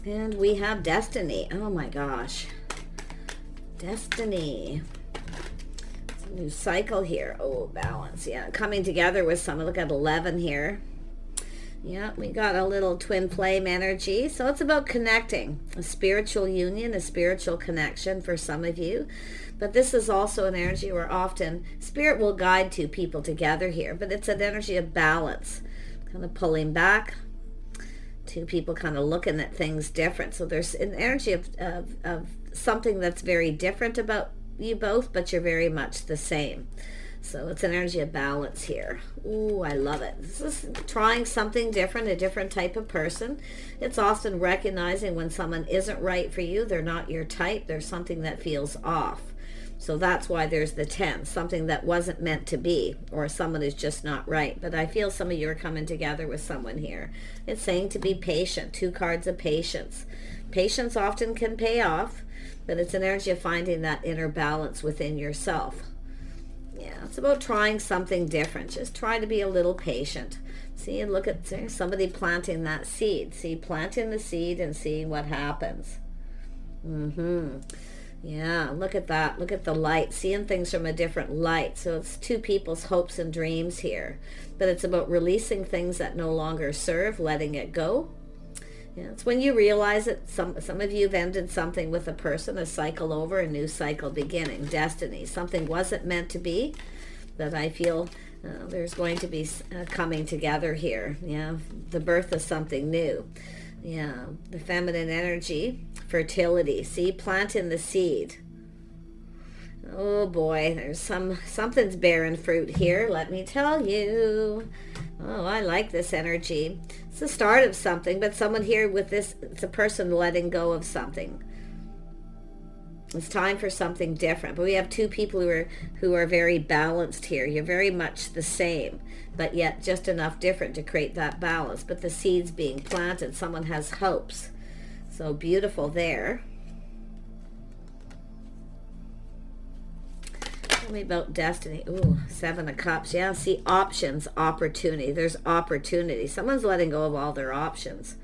And we have destiny. Oh my gosh. Destiny. It's a new cycle here. Oh, balance. Yeah, coming together with someone. Look at 11 here. Yeah, we got a little twin flame energy. So it's about connecting. A spiritual union, a spiritual connection for some of you. But this is also an energy where often spirit will guide two people together here. But it's an energy of balance. Kind of pulling back. Two people kind of looking at things different. So there's an energy of something that's very different about you both, but you're very much the same. So it's an energy of balance here. Ooh, I love it. This is trying something different, a different type of person. It's often recognizing when someone isn't right for you, they're not your type, there's something that feels off. So that's why there's the 10, something that wasn't meant to be, or someone who's just not right. But I feel some of you are coming together with someone here. It's saying to be patient, 2 cards of patience. Patience often can pay off, but it's an energy of finding that inner balance within yourself. Yeah, it's about trying something different. Just try to be a little patient. See, and look at somebody planting that seed. See, planting the seed and seeing what happens. Yeah, look at that. Look at the light. Seeing things from a different light. So it's 2 people's hopes and dreams here. But it's about releasing things that no longer serve, letting it go. Yeah, it's when you realize it. Some of you have ended something with a person, a cycle over, a new cycle beginning, destiny. Something wasn't meant to be, but I feel there's going to be coming together here. Yeah, the birth of something new. Yeah, the feminine energy, fertility. See, planting the seed. Oh boy, there's something's bearing fruit here, let me tell you. Oh, I like this energy. It's the start of something, but someone here with this, it's a person letting go of something. It's time for something different. But we have 2 people who are very balanced here. You're very much the same, but yet just enough different to create that balance. But the seeds being planted, someone has hopes. So beautiful there. Tell me about destiny. Ooh, 7 of Cups. Yeah, see, options, opportunity. There's opportunity. Someone's letting go of all their options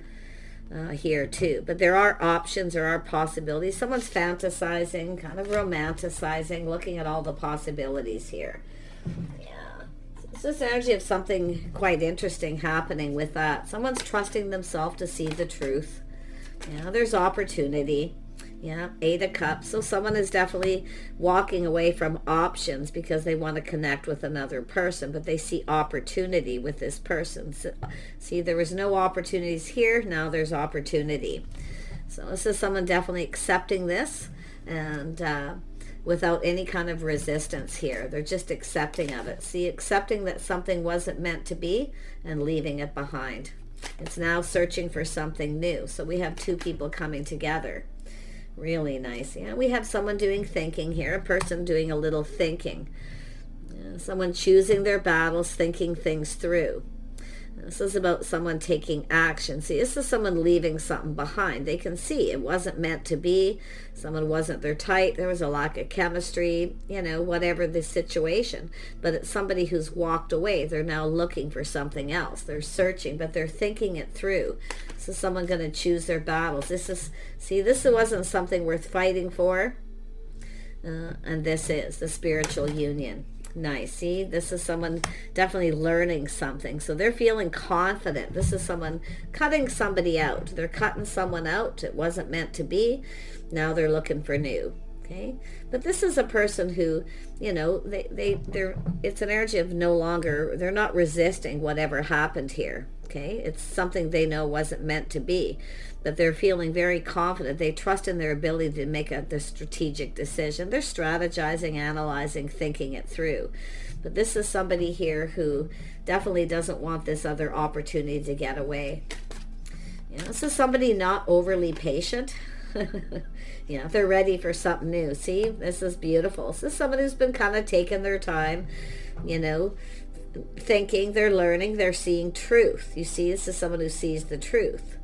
here too. But there are options, there are possibilities. Someone's fantasizing, kind of romanticizing, looking at all the possibilities here. Yeah. It's this energy of something quite interesting happening with that. Someone's trusting themselves to see the truth. Yeah, there's opportunity. Yeah, 8 of Cups. So someone is definitely walking away from options because they want to connect with another person, but they see opportunity with this person. So, see, there was no opportunities here. Now there's opportunity. So this is someone definitely accepting this and without any kind of resistance here. They're just accepting of it. See, accepting that something wasn't meant to be and leaving it behind. It's now searching for something new. So we have 2 people coming together. Really nice. Yeah, we have someone doing thinking here, a person doing a little thinking. Someone choosing their battles, thinking things through. This is about someone taking action. See, this is someone leaving something behind. They can see it wasn't meant to be. Someone wasn't their type. There was a lack of chemistry, whatever the situation. But it's somebody who's walked away. They're now looking for something else. They're searching, but they're thinking it through. So someone going to choose their battles. This wasn't something worth fighting for. And this is the spiritual union. Nice. See, this is someone definitely learning something. So they're feeling confident. This is someone cutting somebody out. They're cutting someone out. It wasn't meant to be. Now they're looking for new. Okay. But this is a person who, it's an energy of no longer, they're not resisting whatever happened here. Okay. It's something they know wasn't meant to be, but they're feeling very confident. They trust in their ability to make the strategic decision. They're strategizing, analyzing, thinking it through. But this is somebody here who definitely doesn't want this other opportunity to get away. This is somebody not overly patient. They're ready for something new. See, this is beautiful. This is somebody who's been kind of taking their time, thinking, they're learning, they're seeing truth. You see, this is someone who sees the truth.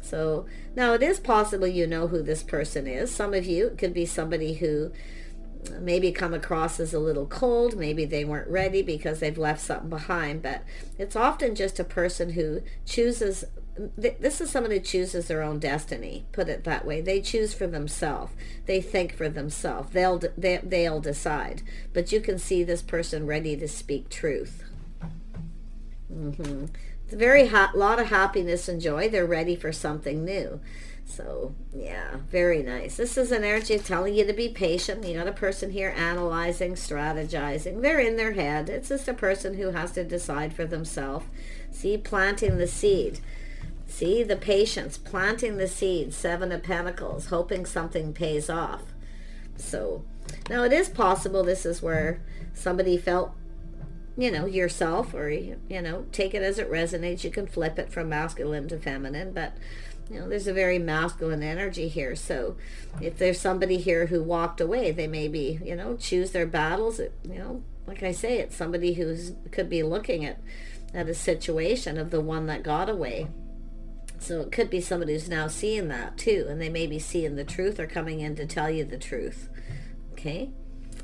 So now it is possible you know who this person is. Some of you, it could be somebody who maybe come across as a little cold. Maybe they weren't ready because they've left something behind. But it's often just a person who chooses this is someone who chooses their own destiny. Put it that way. They choose for themselves. They think for themselves. They'll decide. But you can see this person ready to speak truth. It's a very lot of happiness and joy. They're ready for something new. So, yeah, very nice. This is an energy telling you to be patient. You got a person here analyzing, strategizing. They're in their head. It's just a person who has to decide for themselves. See, planting the seed. See, the patience, planting the seed, 7 of Pentacles, hoping something pays off. So, now it is possible this is where somebody felt, yourself, or, take it as it resonates. You can flip it from masculine to feminine, but there's a very masculine energy here. So if there's somebody here who walked away, they maybe, choose their battles. Like I say, it's somebody who's could be looking at a situation of the one that got away. So it could be somebody who's now seeing that too, and they may be seeing the truth or coming in to tell you the truth. Okay?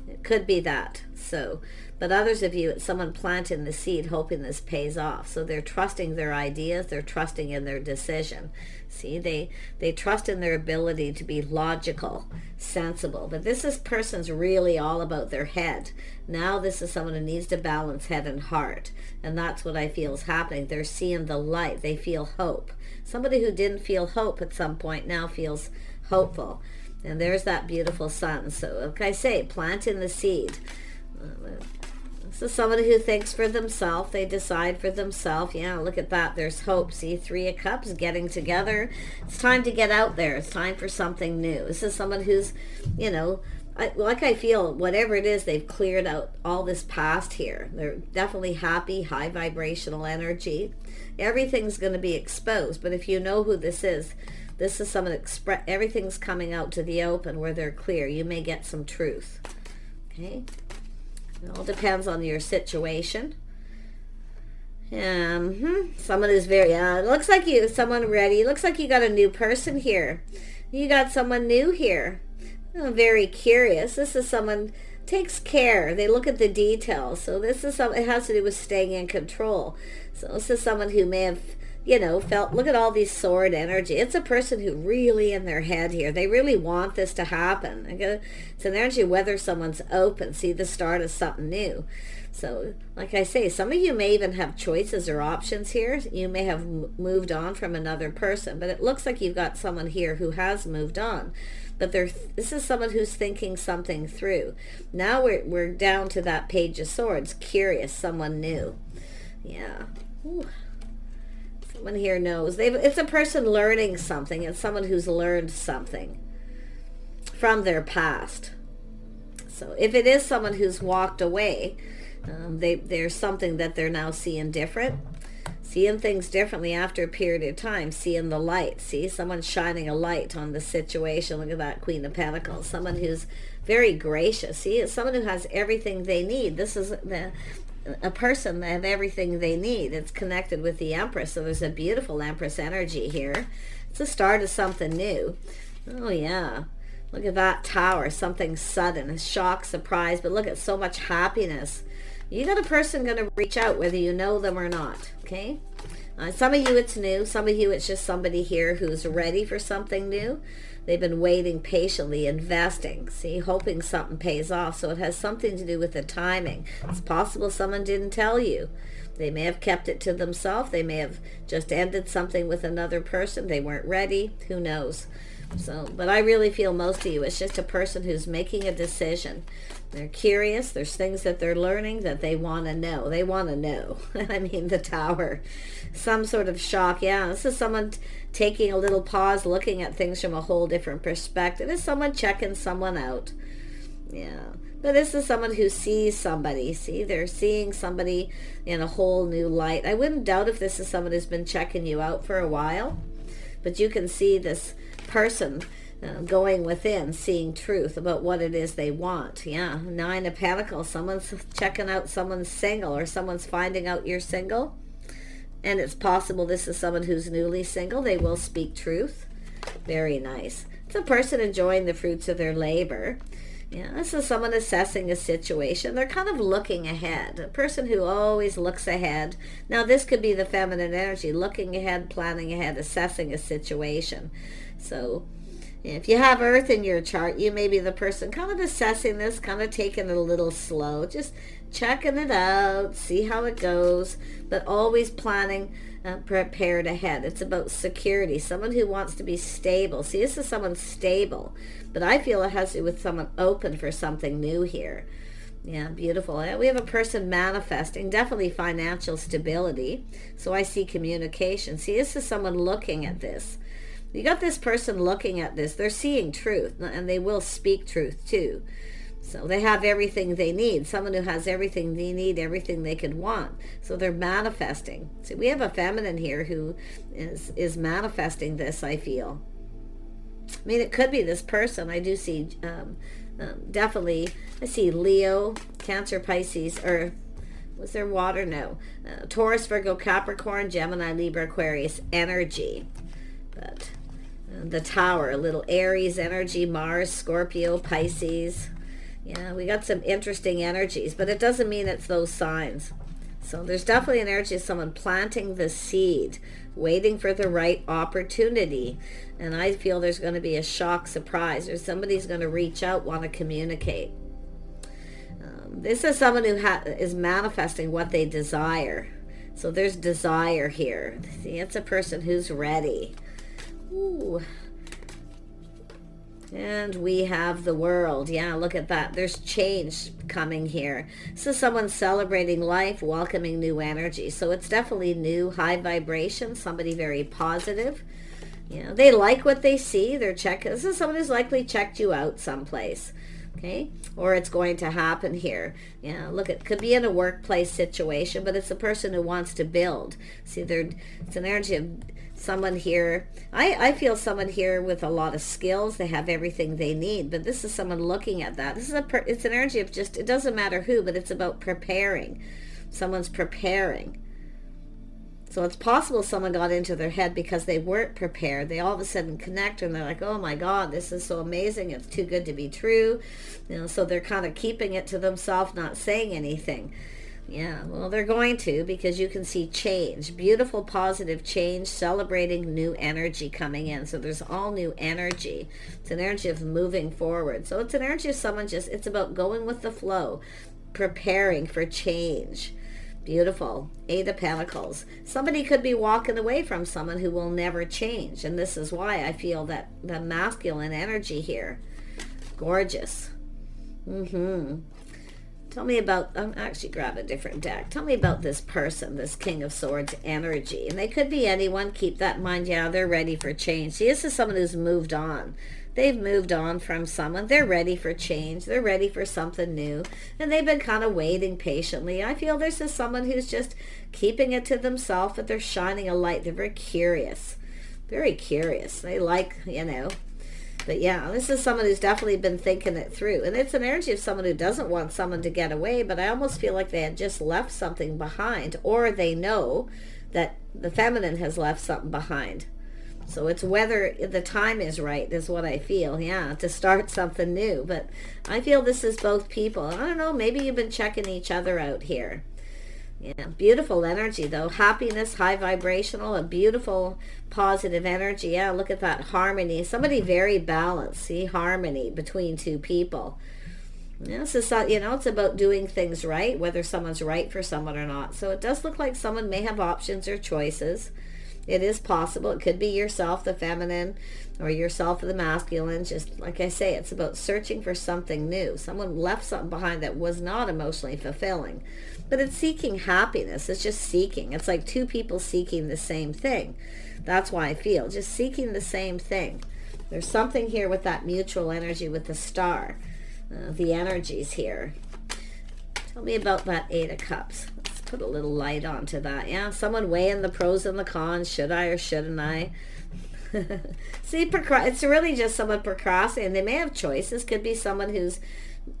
It could be that. So, but others of you, it's someone planting the seed hoping this pays off. So they're trusting their ideas, they're trusting in their decision. See, they trust in their ability to be logical, sensible. But this person's really all about their head. Now this is someone who needs to balance head and heart. And that's what I feel is happening. They're seeing the light. They feel hope. Somebody who didn't feel hope at some point now feels hopeful. And there's that beautiful sun. So, like I say, planting the seed. This is somebody who thinks for themselves. They decide for themselves. Yeah, look at that. There's hope. See, 3 of Cups getting together. It's time to get out there. It's time for something new. This is someone who's, I feel whatever it is, they've cleared out all this past here. They're definitely happy, high vibrational energy. Everything's going to be exposed. But if you know who this is someone everything's coming out to the open where they're clear. You may get some truth. Okay? It all depends on your situation. Someone is very, it looks like someone ready. It looks like you got a new person here. You got someone new here. Very curious. This is someone takes care. They look at the details. So this is it has to do with staying in control. So this is someone who may have, felt, look at all these sword energy. It's a person who really in their head here. They really want this to happen. It's an energy whether someone's open. See the start of something new. So, like I say, some of you may even have choices or options here. You may have moved on from another person, but it looks like you've got someone here who has moved on. But this is someone who's thinking something through. Now we're down to that Page of Swords. Curious, someone new. Yeah. Ooh. Someone here knows. It's a person learning something. It's someone who's learned something from their past. So if it is someone who's walked away, there's something that they're now seeing different. Seeing things differently after a period of time. Seeing the light. See, someone shining a light on the situation. Look at that Queen of Pentacles. Someone who's very gracious. See, it's someone who has everything they need. This is a person that have everything they need. It's connected with the Empress. So there's a beautiful Empress energy here. It's the start of something new. Oh, yeah. Look at that Tower. Something sudden. A shock, surprise. But look at so much happiness. You got a person going to reach out whether you know them or not. Okay? Some of you it's new. Some of you it's just somebody here who's ready for something new. They've been waiting patiently, investing, see, hoping something pays off. So it has something to do with the timing. It's possible someone didn't tell you. They may have kept it to themselves. They may have just ended something with another person. They weren't ready. Who knows? So, but I really feel most of you, it's just a person who's making a decision. They're curious. There's things that they're learning that they want to know. They want to know. I mean, the Tower. Some sort of shock. Yeah, this is someone taking a little pause, looking at things from a whole different perspective. It's someone checking someone out. Yeah. But this is someone who sees somebody. See, they're seeing somebody in a whole new light. I wouldn't doubt if this is someone who's been checking you out for a while. But you can see this person going within, seeing truth about what it is they want. Yeah, 9 of Pentacles. Someone's checking out someone's single, or someone's finding out you're single. And it's possible this is someone who's newly single. They will speak truth. Very nice. It's a person enjoying the fruits of their labor. Yeah, this is someone assessing a situation. They're kind of looking ahead. A person who always looks ahead. Now, this could be the feminine energy, looking ahead, planning ahead, assessing a situation. So, if you have Earth in your chart, you may be the person kind of assessing this, kind of taking it a little slow, just checking it out, see how it goes, but always planning, prepared ahead. It's about security, someone who wants to be stable. See, this is someone stable, but I feel it has to do with someone open for something new here. Yeah, beautiful. We have a person manifesting, definitely financial stability. So I see communication. See, this is someone looking at this. You got this person looking at this. They're seeing truth, and they will speak truth too. So they have everything they need. Someone who has everything they need, everything they could want. So they're manifesting. See, we have a feminine here who is manifesting this, I feel. I mean, it could be this person. I do see, definitely, I see Leo, Cancer, Pisces, or was there water? No. Taurus, Virgo, Capricorn, Gemini, Libra, Aquarius energy. But the Tower, a little Aries energy, Mars, Scorpio, Pisces. Yeah, we got some interesting energies, but it doesn't mean it's those signs. So there's definitely an energy of someone planting the seed, waiting for the right opportunity. And I feel there's going to be a shock surprise, or somebody's going to reach out, want to communicate. This is someone who is manifesting what they desire. So there's desire here. See, it's a person who's ready. Ooh. And we have the World. Yeah, look at that. There's change coming here. This is someone celebrating life, welcoming new energy. So it's definitely new, high vibration, somebody very positive. You know, they like what they see. They're checking. This is someone who's likely checked you out someplace. Okay, or it's going to happen here. Yeah, look, it could be in a workplace situation, but it's a person who wants to build. See, it's an energy of someone here. I feel someone here with a lot of skills. They have everything they need, but this is someone looking at that. This is it's an energy of just, it doesn't matter who, but it's about preparing. Someone's preparing. So it's possible someone got into their head because they weren't prepared. They all of a sudden connect and they're like, oh my God, this is so amazing. It's too good to be true. You know, so they're kind of keeping it to themselves, not saying anything. Yeah, well, they're going to, because you can see change, beautiful, positive change, celebrating new energy coming in. So there's all new energy. It's an energy of moving forward. So it's an energy of someone it's about going with the flow, preparing for change. Beautiful. Eight of Pentacles. Somebody could be walking away from someone who will never change. And this is why I feel that the masculine energy here. Gorgeous. Tell me about, actually grab a different deck. Tell me about this person, this King of Swords energy. And they could be anyone. Keep that in mind. Yeah, they're ready for change. See, this is someone who's moved on. They've moved on from someone. They're ready for change. They're ready for something new. And they've been kind of waiting patiently. I feel this is someone who's just keeping it to themselves, but they're shining a light. They're very curious. Very curious. They like, you know. But yeah, this is someone who's definitely been thinking it through. And it's an energy of someone who doesn't want someone to get away, but I almost feel like they had just left something behind. Or they know that the feminine has left something behind. So it's whether the time is right is what I feel, yeah, to start something new. But I feel this is both people. I don't know, maybe you've been checking each other out here. Yeah, beautiful energy, though. Happiness, high vibrational, a beautiful, positive energy. Yeah, look at that harmony. Somebody very balanced. See, harmony between two people. Yeah, so, you know, it's about doing things right, whether someone's right for someone or not. So it does look like someone may have options or choices. It is possible. It could be yourself, the feminine, or yourself, the masculine. Just like I say, it's about searching for something new. Someone left something behind that was not emotionally fulfilling. But it's seeking happiness. It's just seeking. It's like two people seeking the same thing. That's why I feel. Just seeking the same thing. There's something here with that mutual energy with the star. The energies here. Tell me about that Eight of Cups. Put a little light onto that. Yeah, someone weighing the pros and the cons. Should I or shouldn't I? See, it's really just someone procrastinating. They may have choices. Could be someone who's,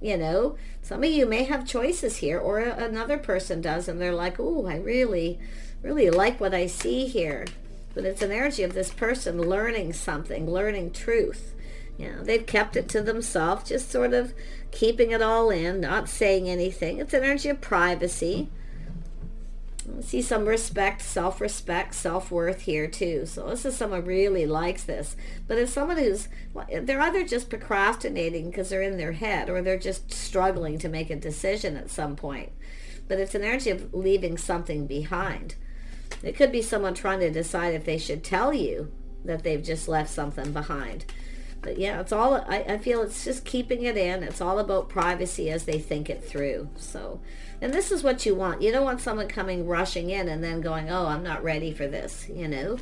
you know, some of you may have choices here, or another person does, and they're like, oh, I really like what I see here. But it's an energy of this person learning something, learning truth. Yeah, they've kept it to themselves, just sort of keeping it all in, not saying anything. It's energy of privacy. I see some respect, self-worth here too. So this is someone who really likes this. But it's someone who's, they're either just procrastinating because they're in their head, or they're just struggling to make a decision at some point. But it's an energy of leaving something behind. It could be someone trying to decide if they should tell you that they've just left something behind. But yeah, it's all, I feel it's just keeping it in. It's all about privacy as they think it through. So, and this is what you want. You don't want someone coming rushing in and then going, oh, I'm not ready for this, you know.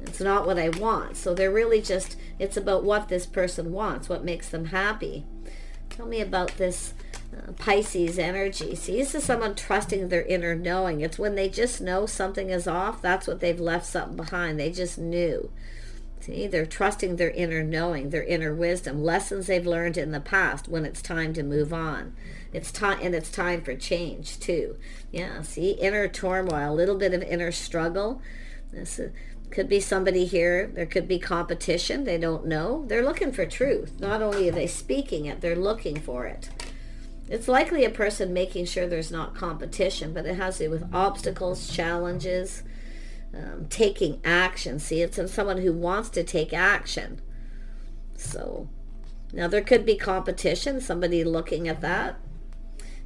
It's not what I want. So they're really just, it's about what this person wants, what makes them happy. Tell me about this Pisces energy. See, this is someone trusting their inner knowing. It's when they just know something is off. That's what they've left something behind. They just knew. See, they're trusting their inner knowing, their inner wisdom, lessons they've learned in the past when it's time to move on. It's time, and it's time for change too. Yeah, see, inner turmoil, a little bit of inner struggle. This could be somebody here. There could be competition. They don't know. They're looking for truth. Not only are they speaking it, they're looking for it. It's likely a person making sure there's not competition, but it has to do with obstacles, challenges, taking action. See, it's someone who wants to take action. So now there could be competition, somebody looking at that.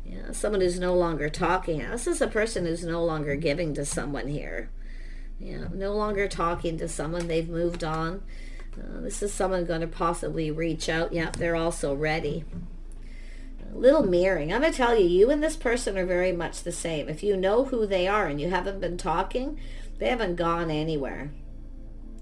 Yeah, someone who's no longer talking. This is a person who's no longer giving to someone here. Yeah, no longer talking to someone. They've moved on. This is someone going to possibly reach out. Yeah, they're also ready. A little mirroring. I'm going to tell you, you and this person are very much the same. If you know who they are and you haven't been talking, they haven't gone anywhere.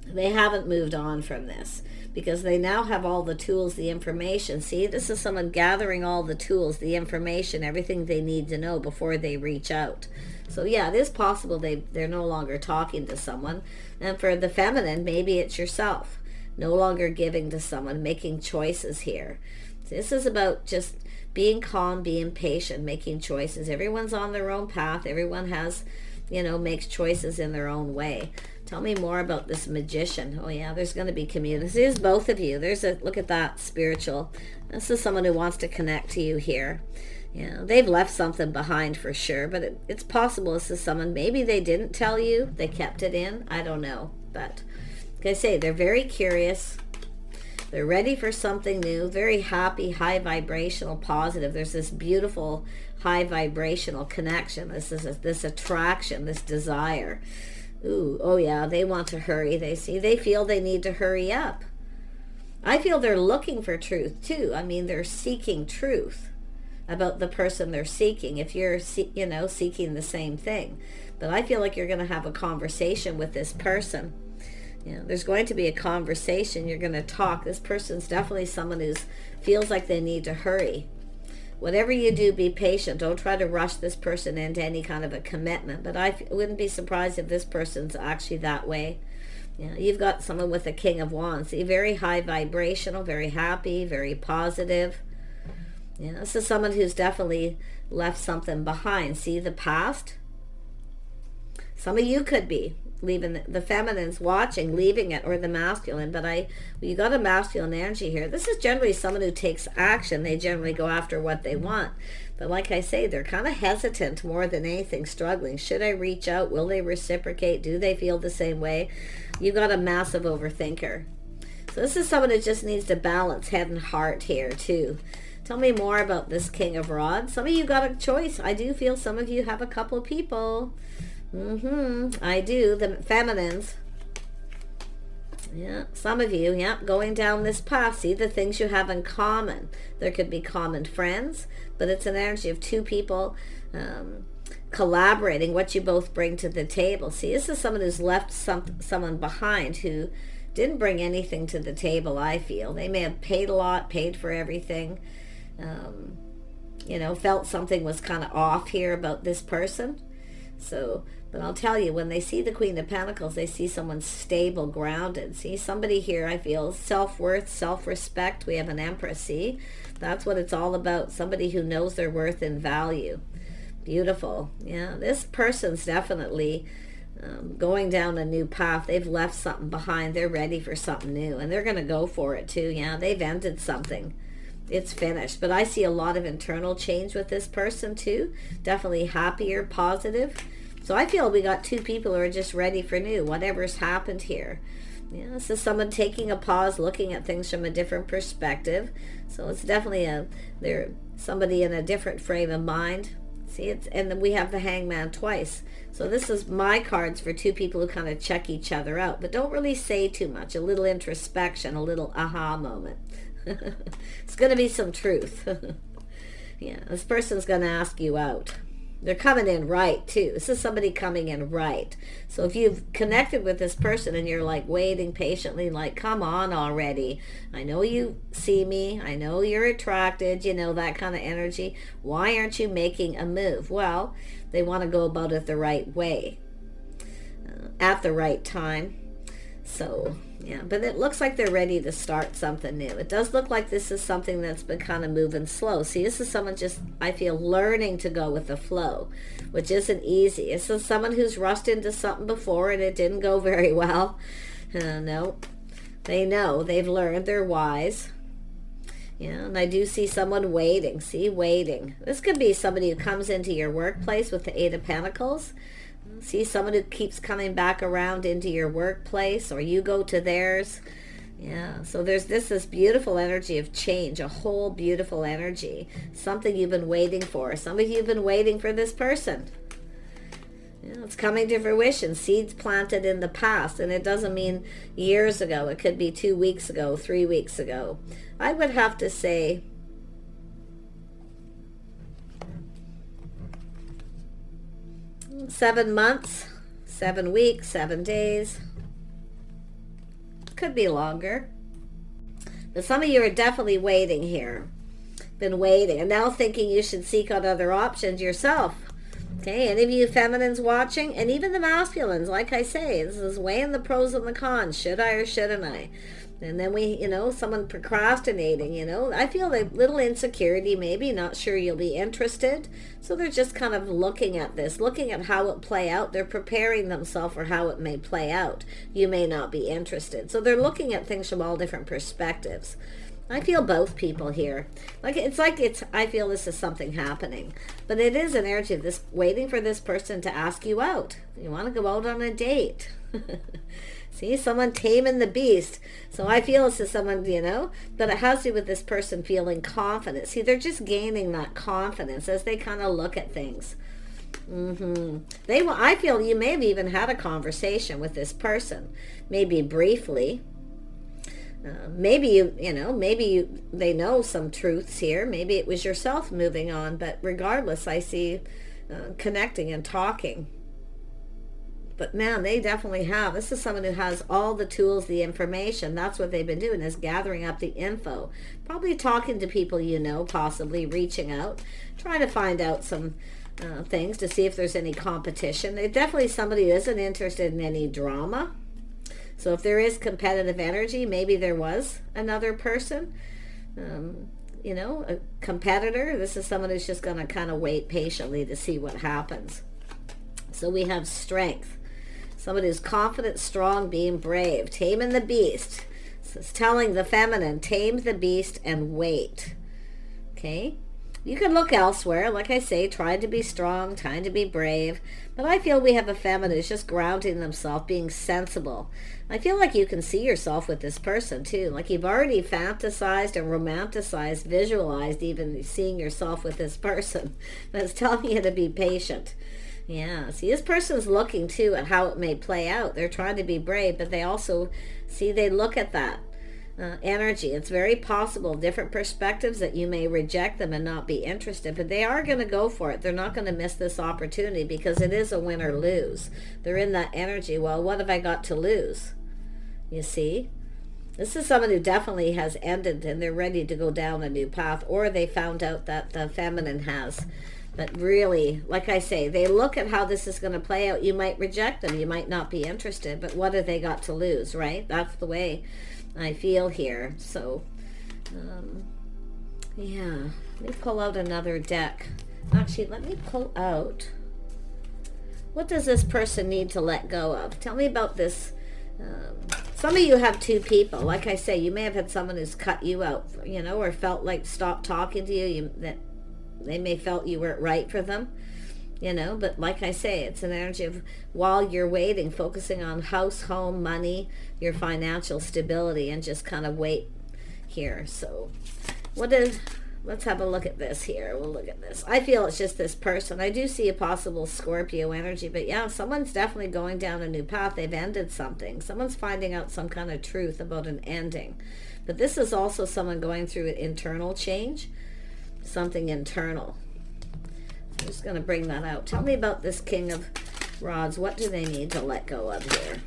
They haven't moved on from this because they now have all the tools, the information. See, this is someone gathering all the tools, the information, everything they need to know before they reach out. So yeah, it is possible they're no longer talking to someone. And for the feminine, maybe it's yourself. No longer giving to someone, making choices here. So this is about just being calm, being patient, making choices. Everyone's on their own path. Everyone has, makes choices in their own way. Tell me more about this magician. Oh yeah, there's going to be community. This is both of you. Look at that, spiritual. This is someone who wants to connect to you here. They've left something behind for sure, but it's possible this is someone, maybe they didn't tell you, they kept it in. I don't know. But like I say, they're very curious. They're ready for something new, very happy, high vibrational, positive. There's this beautiful high vibrational connection. This attraction, this desire. Ooh, oh yeah, they want to hurry. They feel they need to hurry up. I feel they're looking for truth too. I mean, they're seeking truth about the person they're seeking, if you're seeking the same thing. But I feel like you're going to have a conversation with this person. There's going to be a conversation. You're going to talk. This person's definitely someone who feels like they need to hurry. Whatever you do, be patient. Don't try to rush this person into any kind of a commitment. But I wouldn't be surprised if this person's actually that way. You've got someone with the King of Wands. See, very high vibrational, very happy, very positive. This is someone who's definitely left something behind. See, the past. Some of you could be leaving the feminine's watching, leaving it, or the masculine. But you got a masculine energy here. This is generally someone who takes action. They generally go after what they want. But like I say, they're kind of hesitant more than anything, struggling. Should I reach out? Will they reciprocate? Do they feel the same way? You got a massive overthinker. So this is someone who just needs to balance head and heart here too. Tell me more about this King of Rods. Some of you got a choice. I do feel some of you have a couple of people. I do. The feminines. Yeah, some of you, going down this path. See the things you have in common. There could be common friends, but it's an energy of two people collaborating, what you both bring to the table. See, this is someone who's left someone behind who didn't bring anything to the table, I feel. They may have paid a lot, paid for everything, felt something was kind of off here about this person. So, but I'll tell you, when they see the Queen of Pentacles, they see someone stable, grounded. See, somebody here, I feel, self-worth, self-respect. We have an Empress, see? That's what it's all about. Somebody who knows their worth and value. Beautiful. Yeah, this person's definitely going down a new path. They've left something behind. They're ready for something new, and they're going to go for it too. Yeah, they've ended something. It's finished. But I see a lot of internal change with this person too. Definitely happier, positive. So I feel we got two people who are just ready for new, whatever's happened here. Yeah, this is someone taking a pause, looking at things from a different perspective. So it's definitely they're somebody in a different frame of mind. See, and then we have the Hangman twice. So this is my cards for two people who kind of check each other out, but don't really say too much. A little introspection, a little aha moment. It's going to be some truth. Yeah, this person's going to ask you out. They're coming in right too. This is somebody coming in right. So if you've connected with this person and you're like waiting patiently, like, come on already. I know you see me. I know you're attracted, you know, that kind of energy. Why aren't you making a move? Well, they want to go about it the right way, at the right time. So, yeah, but it looks like they're ready to start something new. It does look like this is something that's been kind of moving slow. See, this is someone just, I feel, learning to go with the flow, which isn't easy. This is someone who's rushed into something before and it didn't go very well. No, they know, they've learned, they're wise. Yeah, and I do see someone waiting. See, waiting. This could be somebody who comes into your workplace with the Eight of Pentacles. See, someone who keeps coming back around into your workplace, or you go to theirs. Yeah, so there's this beautiful energy of change, a whole beautiful energy. Something you've been waiting for. Some of you have been waiting for this person. Yeah, it's coming to fruition. Seeds planted in the past, and it doesn't mean years ago. It could be 2 weeks ago, 3 weeks ago. I would have to say 7 months, 7 weeks, 7 days. Could be longer. But some of you are definitely waiting here. Been waiting and now thinking you should seek out other options yourself. Okay, any of you feminines watching, and even the masculines, like I say, this is weighing the pros and the cons. Should I or shouldn't I? And then someone procrastinating, I feel a little insecurity, maybe not sure you'll be interested. So they're just kind of looking at this, looking at how it play out. They're preparing themselves for how it may play out. You may not be interested. So they're looking at things from all different perspectives. I feel both people here. I feel this is something happening. But it is an energy of this, waiting for this person to ask you out. You want to go out on a date. See, someone taming the beast. So I feel this is someone, but it has to do with this person feeling confident. See, they're just gaining that confidence as they kind of look at things. I feel you may have even had a conversation with this person, maybe briefly. Maybe they know some truths here. Maybe it was yourself moving on, but regardless, I see connecting and talking. But man, they definitely have. This is someone who has all the tools, the information. That's what they've been doing, is gathering up the info. Probably talking to people possibly reaching out, trying to find out some things to see if there's any competition. They're definitely somebody who isn't interested in any drama. So if there is competitive energy, maybe there was another person, a competitor. This is someone who's just going to kind of wait patiently to see what happens. So we have strength. Somebody who's confident, strong, being brave, taming the beast. So it's telling the feminine, tame the beast and wait. Okay? You can look elsewhere, like I say, trying to be strong, trying to be brave. But I feel we have a feminine who's just grounding themselves, being sensible. I feel like you can see yourself with this person too. Like you've already fantasized and romanticized, visualized even seeing yourself with this person. But it's telling you to be patient. Yeah, see, this person's looking too at how it may play out. They're trying to be brave, but they also, they look at that energy. It's very possible, different perspectives, that you may reject them and not be interested, but they are going to go for it. They're not going to miss this opportunity because it is a win or lose. They're in that energy. Well, what have I got to lose? You see? This is someone who definitely has ended and they're ready to go down a new path, or they found out that the feminine has. But really, like I say, they look at how this is going to play out. You might reject them. You might not be interested. But what have they got to lose, right? That's the way I feel here. So, yeah. Let me pull out another deck. Actually, let me pull out What does this person need to let go of? Tell me about this. Some of you have two people. Like I say, you may have had someone who's cut you out, or felt like stopped talking to you, that they may felt you weren't right for them, but like I say, it's an energy of, while you're waiting, focusing on house, home, money, your financial stability, and just kind of wait here. So let's have a look at this here. We'll look at this. I feel it's just this person. I do see a possible Scorpio energy, but yeah, someone's definitely going down a new path. They've ended something. Someone's finding out some kind of truth about an ending. But this is also someone going through an internal change, something internal. I'm just going to bring that out. Tell me about this King of Rods. What do they need to let go of here?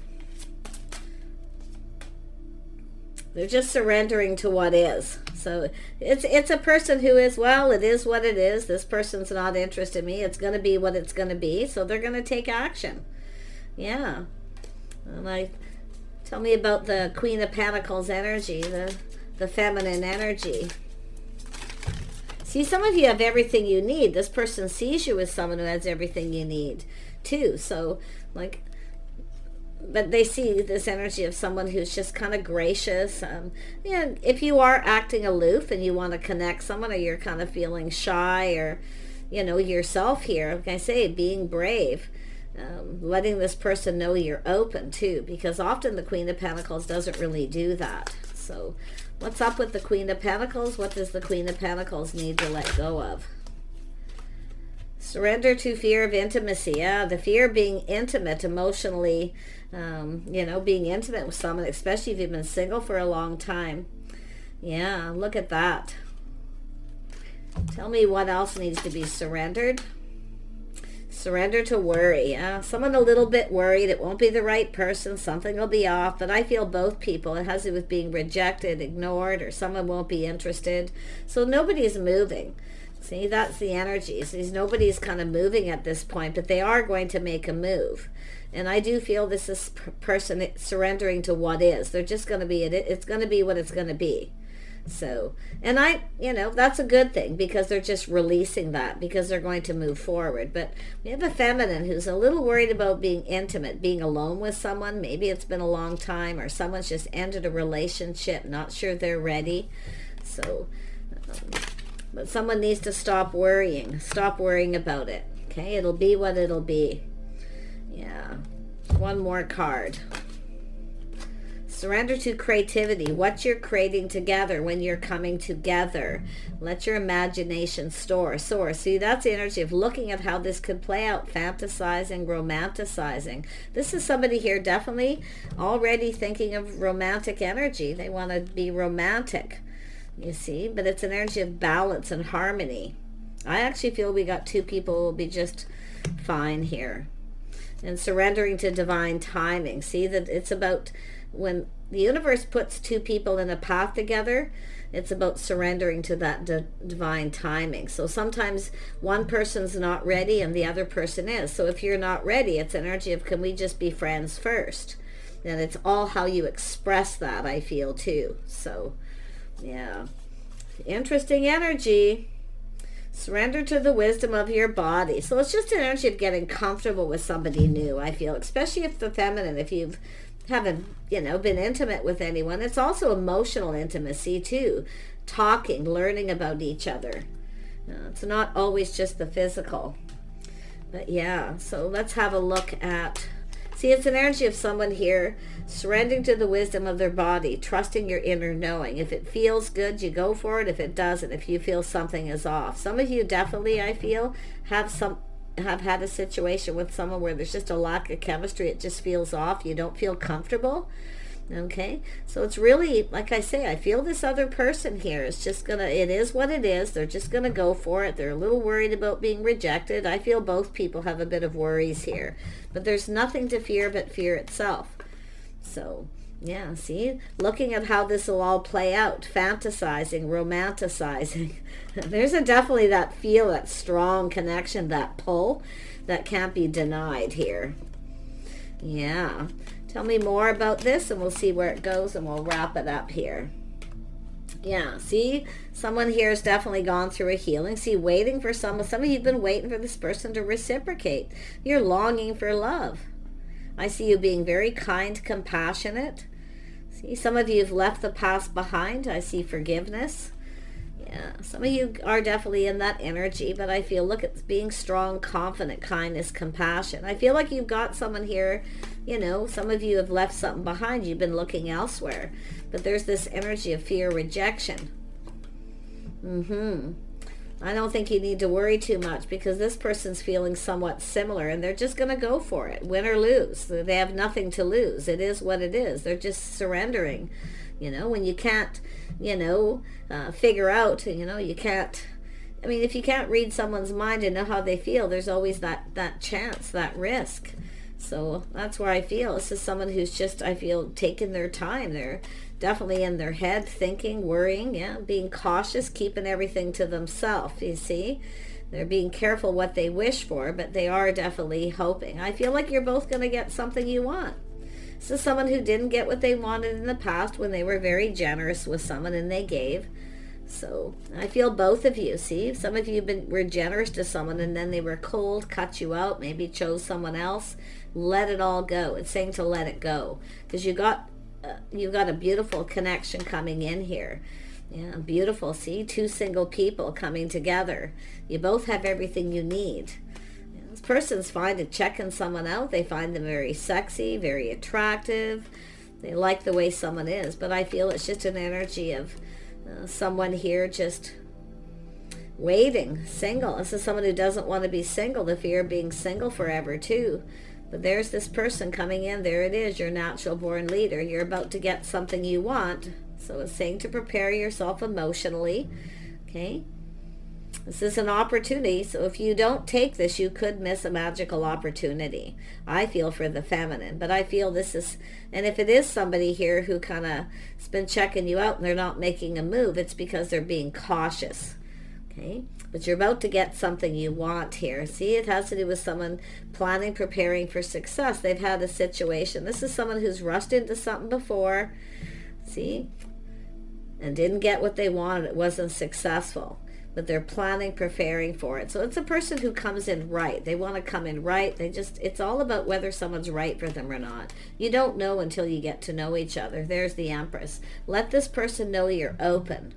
They're just surrendering to what is. So it's a person who is, well, it is what it is. This person's not interested in me. It's going to be what it's going to be. So they're going to take action. Yeah. And tell me about the Queen of Pentacles energy, the feminine energy. See, some of you have everything you need. This person sees you as someone who has everything you need too. So but they see this energy of someone who's just kind of gracious. If you are acting aloof and you want to connect someone, or you're kind of feeling shy, or yourself here, like I say, being brave, letting this person know you're open too, because often the Queen of Pentacles doesn't really do that. So what's up with the Queen of Pentacles? What does the Queen of Pentacles need to let go of? Surrender to fear of intimacy. Yeah, the fear of being intimate emotionally, being intimate with someone, especially if you've been single for a long time. Yeah, look at that. Tell me what else needs to be surrendered. Surrender to worry. Yeah, someone a little bit worried. It won't be the right person. Something will be off. But I feel both people. It has to do with being rejected, ignored, or someone won't be interested. So nobody's moving. See, that's the energy. See, nobody's kind of moving at this point, but they are going to make a move. And I do feel this is person surrendering to what is. They're just going to be, it's going to be what it's going to be. So, and that's a good thing, because they're just releasing that, because they're going to move forward. But we have a feminine who's a little worried about being intimate, being alone with someone. Maybe it's been a long time, or someone's just ended a relationship, not sure they're ready. So, but someone needs to stop worrying about it. Okay, it'll be what it'll be. Yeah. One more card. Surrender to creativity. What you're creating together when you're coming together. Let your imagination soar. See, that's the energy of looking at how this could play out, fantasizing, romanticizing. This is somebody here definitely already thinking of romantic energy. They want to be romantic, you see, but it's an energy of balance and harmony. I actually feel we got two people who will be just fine here. And surrendering to divine timing. See, that it's about when the universe puts two people in a path together, it's about surrendering to that divine timing. So sometimes one person's not ready and the other person is. So if you're not ready, it's energy of, can we just be friends first? And it's all how you express that, I feel too. So yeah, interesting energy. Surrender to the wisdom of your body. So it's just an energy of getting comfortable with somebody new, I feel, especially if the feminine, if you haven't, been intimate with anyone. It's also emotional intimacy too. Talking, learning about each other. It's not always just the physical. But yeah, so let's have a look at, see, it's an energy of someone here surrendering to the wisdom of their body, trusting your inner knowing. If it feels good, you go for it. If it doesn't, if you feel something is off. Some of you definitely, I feel, have had a situation with someone where there's just a lack of chemistry. It just feels off. You don't feel comfortable. Okay, so it's really, like I say, I feel this other person here is just gonna, it is what it is. They're just gonna go for it. They're a little worried about being rejected. I feel both people have a bit of worries here, but there's nothing to fear but fear itself. So yeah, see, looking at how this will all play out, fantasizing, romanticizing. There's definitely that feel, that strong connection, that pull that can't be denied here. Yeah. Tell me more about this and we'll see where it goes and we'll wrap it up here. Yeah, see, someone here has definitely gone through a healing. See, waiting for some of you have been waiting for this person to reciprocate. You're longing for love. I see you being very kind, compassionate. See, some of you have left the past behind. I see forgiveness. Yeah, some of you are definitely in that energy, but I feel, look at being strong, confident, kindness, compassion. I feel like you've got someone here, some of you have left something behind. You've been looking elsewhere, but there's this energy of fear, rejection. I don't think you need to worry too much, because this person's feeling somewhat similar, and they're just going to go for it, win or lose. They have nothing to lose. It is what it is. They're just surrendering. When you can't, figure out, you can't, if you can't read someone's mind and know how they feel, there's always that chance, that risk. So that's where I feel this is someone who's just, I feel, taking their time. They're definitely in their head, thinking, worrying, being cautious, keeping everything to themselves, you see. They're being careful what they wish for, but they are definitely hoping. I feel like you're both going to get something you want. This is someone who didn't get what they wanted in the past when they were very generous with someone and they gave. So I feel both of you, see, some of you were generous to someone and then they were cold, cut you out, maybe chose someone else. Let it all go. It's saying to let it go, because you've got a beautiful connection coming in here. Yeah, beautiful. See, two single people coming together. You both have everything you need. This person's fine to checking someone out. They find them very sexy, very attractive. They like the way someone is, but I feel it's just an energy of someone here just waiting, single. This is someone who doesn't want to be single, the fear of being single forever too. But there's this person coming in. There it is, your natural born leader. You're about to get something you want. So it's saying to prepare yourself emotionally. Okay? This is an opportunity. So if you don't take this, you could miss a magical opportunity. I feel for the feminine. But I feel this is, and if it is somebody here who kind of has been checking you out and they're not making a move, it's because they're being cautious. Okay, but you're about to get something you want here. See, it has to do with someone planning, preparing for success. They've had a situation. This is someone who's rushed into something before, see, and didn't get what they wanted. It wasn't successful, but they're planning, preparing for it. So it's a person who comes in right. They want to come in right. It's all about whether someone's right for them or not. You don't know until you get to know each other. There's the Empress. Let this person know you're open.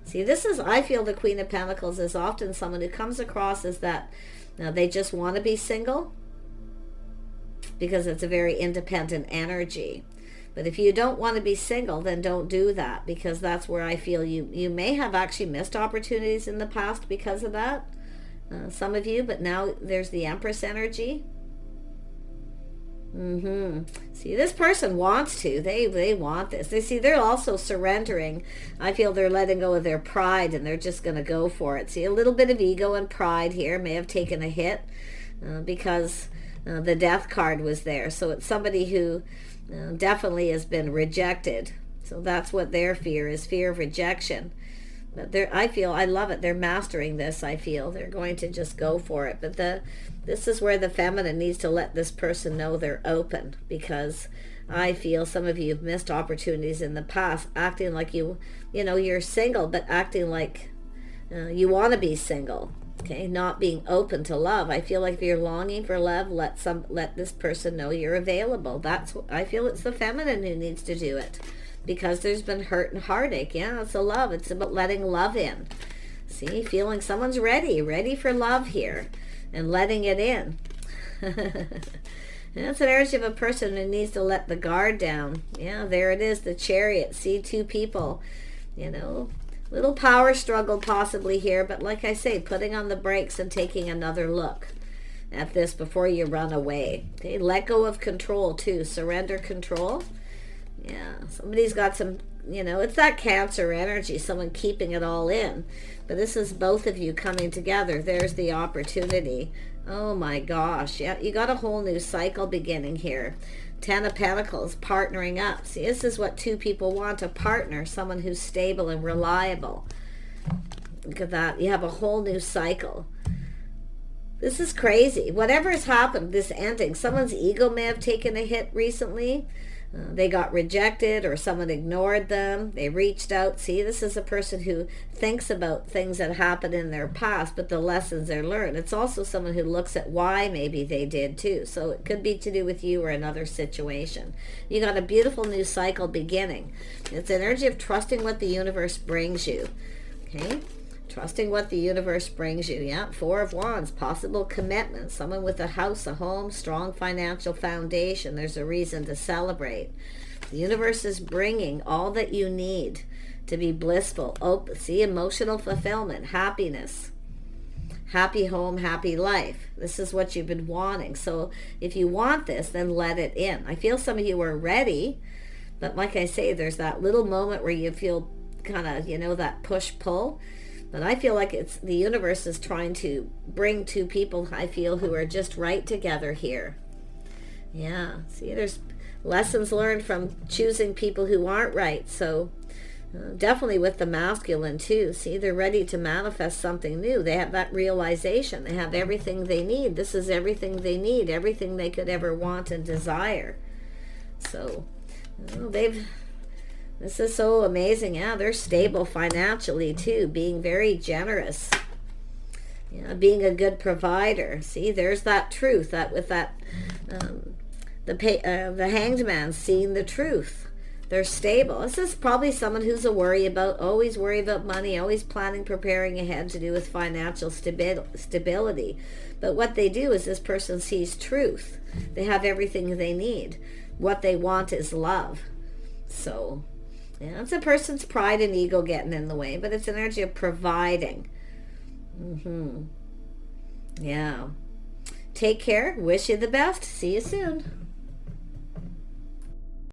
See, I feel the Queen of Pentacles is often someone who comes across as that they just want to be single, because it's a very independent energy. But if you don't want to be single, then don't do that, because that's where I feel you may have actually missed opportunities in the past because of that, some of you, but now there's the Empress energy. See, this person wants to. They want this. They're also surrendering. I feel they're letting go of their pride and they're just going to go for it. See, a little bit of ego and pride here may have taken a hit because the Death card was there. So it's somebody who definitely has been rejected. So that's what their fear is, fear of rejection. But I love it. They're mastering this. I feel they're going to just go for it. But this is where the feminine needs to let this person know they're open, because I feel some of you have missed opportunities in the past, acting like you're single, but acting like you want to be single. Okay, not being open to love. I feel like if you're longing for love, let this person know you're available. I feel it's the feminine who needs to do it, because there's been hurt and heartache. Yeah, it's a love. It's about letting love in. See, feeling someone's ready for love here, and letting it in. And that's an energy of a person who needs to let the guard down. Yeah, there it is, the Chariot. See, two people, little power struggle possibly here, but like I say, putting on the brakes and taking another look at this before you run away. Okay, let go of control too. Surrender control. Yeah, somebody's got some, it's that Cancer energy, someone keeping it all in. But this is both of you coming together. There's the opportunity. Oh my gosh. Yeah, you got a whole new cycle beginning here. 10 of Pentacles, partnering up. See, this is what two people want, a partner, someone who's stable and reliable. Look at that. You have a whole new cycle. This is crazy. Whatever has happened, this ending, someone's ego may have taken a hit recently. They got rejected or someone ignored them. They reached out. See, this is a person who thinks about things that happened in their past, but the lessons they learned. It's also someone who looks at why maybe they did too. So it could be to do with you or another situation. You got a beautiful new cycle beginning. It's energy of trusting what the universe brings you. Okay? Trusting what the universe brings you. Yeah, Four of Wands, possible commitment. Someone with a house, a home, strong financial foundation. There's a reason to celebrate. The universe is bringing all that you need to be blissful. See, emotional fulfillment, happiness. Happy home, happy life. This is what you've been wanting. So if you want this, then let it in. I feel some of you are ready, but like I say, there's that little moment where you feel kind of, that push-pull. But I feel like it's the universe is trying to bring two people, I feel, who are just right together here. Yeah, see, there's lessons learned from choosing people who aren't right. So definitely with the masculine too. See, they're ready to manifest something new. They have that realization. They have everything they need. This is everything they need, everything they could ever want and desire. So this is so amazing. Yeah, they're stable financially too, being very generous. Yeah, being a good provider. See, there's that truth, that with that, the Hanged Man seeing the truth. They're stable. This is probably someone who's always worry about money, always planning, preparing ahead to do with financial stability. But what they do is this person sees truth. They have everything they need. What they want is love. So yeah, it's a person's pride and ego getting in the way, but it's an energy of providing. Yeah. Take care. Wish you the best. See you soon.